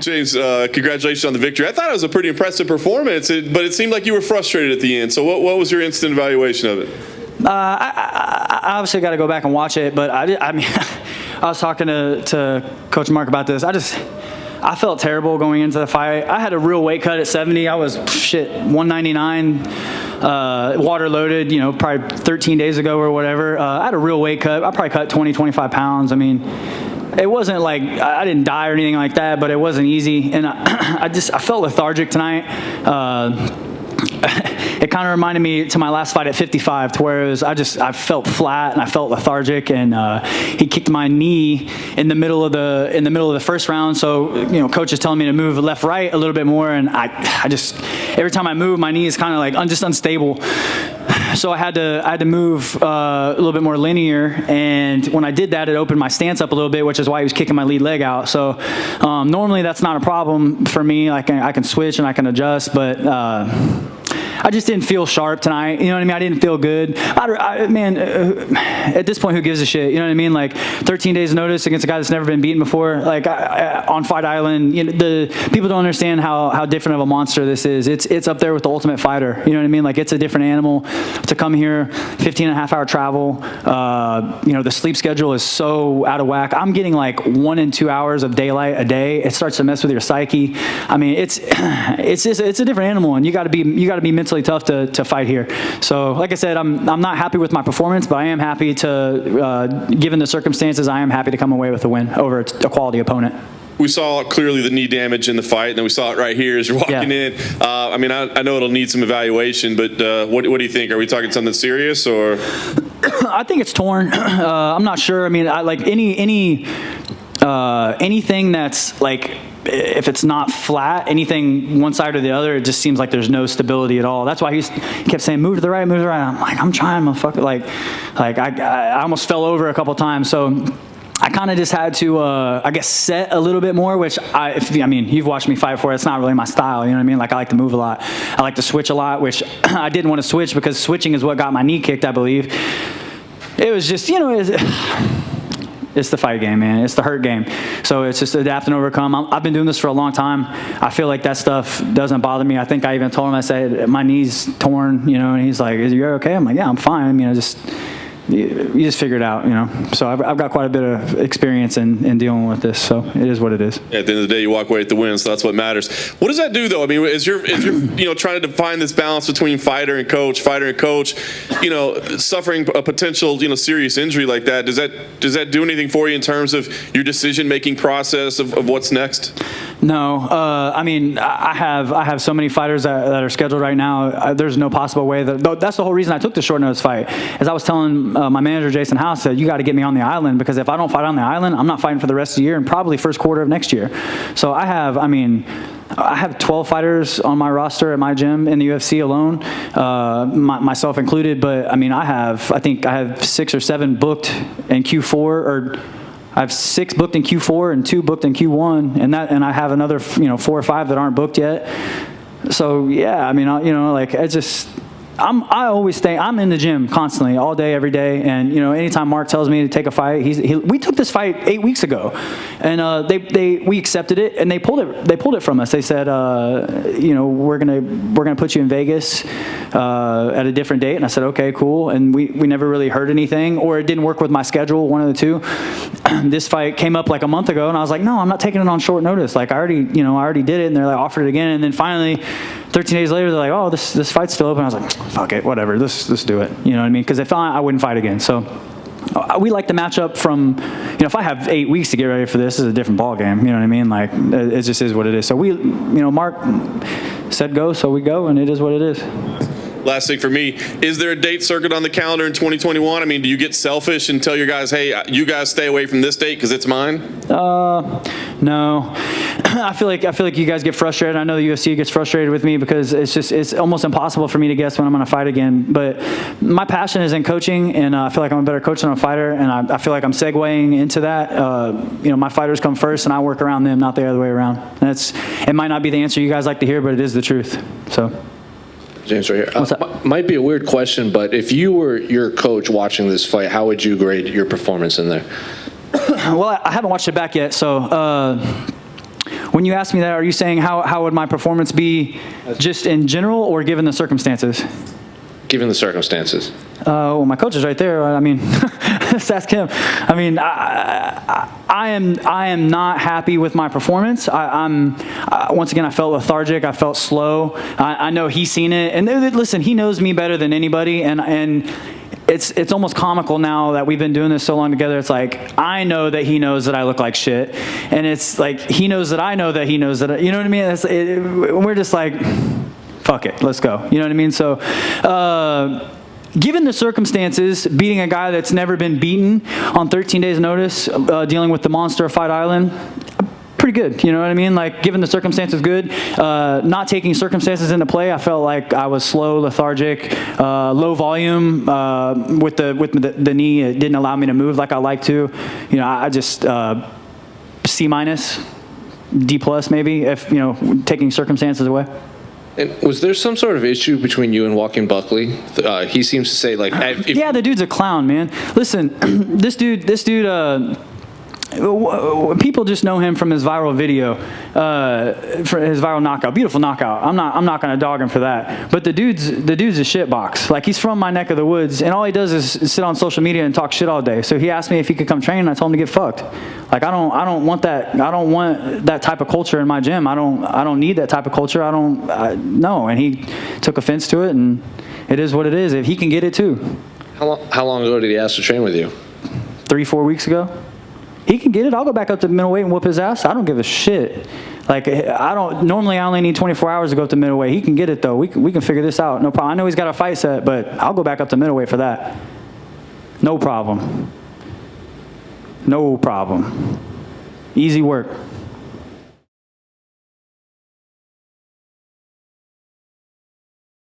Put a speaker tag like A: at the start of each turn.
A: James, congratulations on the victory. I thought it was a pretty impressive performance, but it seemed like you were frustrated at the end. So what was your instant evaluation of it?
B: I obviously got to go back and watch it, but I mean, I was talking to Coach Mark about this. I felt terrible going into the fight. I had a real weight cut at 70. I was 199, water loaded, probably 13 days ago or whatever. I had a real weight cut. I probably cut 20, 25 pounds. I mean, it wasn't like I didn't die or anything like that, but it wasn't easy. And I felt lethargic tonight. It kind of reminded me to my last fight at 55, to where it was, I felt flat and I felt lethargic, and he kicked my knee in the middle of the first round. So coach is telling me to move left right a little bit more, and I just every time I move, my knee is kind of like just unstable. So I had to move a little bit more linear, and when I did that, it opened my stance up a little bit, which is why he was kicking my lead leg out. So normally that's not a problem for me. I can switch and I can adjust, but I just didn't feel sharp tonight. You know what I mean? I didn't feel good. Man, at this point, who gives a shit? You know what I mean? Like 13 days notice against a guy that's never been beaten before. Like on Fight Island, the people don't understand how different of a monster this is. It's up there with the Ultimate Fighter. You know what I mean? Like it's a different animal. To come here, 15.5-hour travel. The sleep schedule is so out of whack. I'm getting like 1 and 2 hours of daylight a day. It starts to mess with your psyche. I mean, it's a different animal, and you got to be mentally tough to fight here. So like I said, I'm not happy with my performance, but I am happy to, given the circumstances, I am happy to come away with a win over a quality opponent.
A: We saw clearly the knee damage in the fight, and then we saw it right here as you're walking in. I mean, I know it'll need some evaluation, but what do you think? Are we talking something serious, or?
B: I think it's torn. I'm not sure. I mean, anything that's like, if it's not flat, anything one side or the other, it just seems like there's no stability at all. That's why he kept saying, move to the right, move to the right. I'm like, I'm trying, motherfucker. Like I almost fell over a couple times. So I kind of just had to, I guess, set a little bit more, which you've watched me fight before. It's not really my style. You know what I mean? Like I like to move a lot. I like to switch a lot, which I didn't want to switch because switching is what got my knee kicked, I believe. It was just, it's the fight game, man. It's the hurt game. So it's just adapt and overcome. I've been doing this for a long time. I feel like that stuff doesn't bother me. I think I even told him, I said, my knee's torn, and he's like, is you okay? I'm like, yeah, I'm fine. I mean, you just figure it out, So I've got quite a bit of experience in dealing with this, so it is what it is.
A: At the end of the day, you walk away with the win, so that's what matters. What does that do, though? I mean, as you're trying to define this balance between fighter and coach, suffering a potential, serious injury like that, does that do anything for you in terms of your decision-making process of what's next?
B: No, I mean, I have so many fighters that are scheduled right now. There's no possible way that's the whole reason I took the short notice fight. As I was telling my manager Jason House, said, you got to get me on the island, because if I don't fight on the island, I'm not fighting for the rest of the year and probably first quarter of next year. So I have 12 fighters on my roster at my gym in the UFC alone, myself included. But I think I have 6 or 7 booked in Q4, or I have 6 booked in Q4 and 2 booked in Q1, and I have another 4 or 5 that aren't booked yet. So yeah, I always stay. I'm in the gym constantly, all day, every day, and anytime Mark tells me to take a fight, we took this fight 8 weeks ago, and we accepted it, and they pulled it from us. They said, we're gonna put you in Vegas at a different date, and I said, okay, cool, and we never really heard anything, or it didn't work with my schedule, one of the two. This fight came up like a month ago, and I was like, no, I'm not taking it on short notice. Like I already did it, and they're like offered it again, and then finally, 13 days later, they're like, oh, this fight's still open. I was like, fuck it, whatever, let's do it. You know what I mean? Because if not, I wouldn't fight again. So we like the matchup from, if I have 8 weeks to get ready for this, is a different ball game. You know what I mean? Like it just is what it is. So Mark said go, so we go, and it is what it is.
A: Last thing for me, is there a date circuit on the calendar in 2021? I mean, do you get selfish and tell your guys, hey, you guys stay away from this date because it's mine?
B: No. I feel like you guys get frustrated. I know the UFC gets frustrated with me because it's almost impossible for me to guess when I'm going to fight again. But my passion is in coaching, and I feel like I'm a better coach than a fighter, and I feel like I'm segueing into that. My fighters come first, and I work around them, not the other way around. And it might not be the answer you guys like to hear, but it is the truth. So.
C: James, right here. Might be a weird question, but if you were your coach watching this fight, how would you grade your performance in there?
B: Well, I haven't watched it back yet, so when you ask me that, are you saying how would my performance be just in general or given the circumstances?
C: Given the circumstances.
B: Well, my coach is right there. I mean, let's ask him. I mean, I am not happy with my performance. Once again, I felt lethargic. I felt slow. I know he's seen it. And listen, he knows me better than anybody. And it's almost comical now that we've been doing this so long together. It's like, I know that he knows that I look like shit. And it's like, he knows that I know that he knows that, you know what I mean? We're just like, fuck it, let's go. You know what I mean? So, given the circumstances, beating a guy that's never been beaten on 13 days notice, dealing with the monster of Fight Island, pretty good. You know what I mean? Like, given the circumstances, good. Not taking circumstances into play, I felt like I was slow, lethargic, low volume with the knee. It didn't allow me to move like I like to. You know, I just C-, D+ maybe, if, you know, taking circumstances away.
C: And was there some sort of issue between you and Joaquin Buckley? He seems to say, like...
B: yeah, the dude's a clown, man. Listen, this dude, people just know him from his viral video, for his viral knockout. Beautiful knockout. I'm not going to dog him for that. But the dude's a shitbox. Like, he's from my neck of the woods, and all he does is sit on social media and talk shit all day. So he asked me if he could come train, and I told him to get fucked. Like, I don't want that. I don't want that type of culture in my gym. I don't need that type of culture. No. And he took offense to it, and it is what it is. If he can get it too.
C: How long ago did he ask to train with you?
B: 3-4 weeks ago. He can get it. I'll go back up to middleweight and whoop his ass. I don't give a shit. Like, normally I only need 24 hours to go up to middleweight. He can get it though. We can figure this out. No problem. I know he's got a fight set, but I'll go back up to middleweight for that. No problem. No problem. Easy work.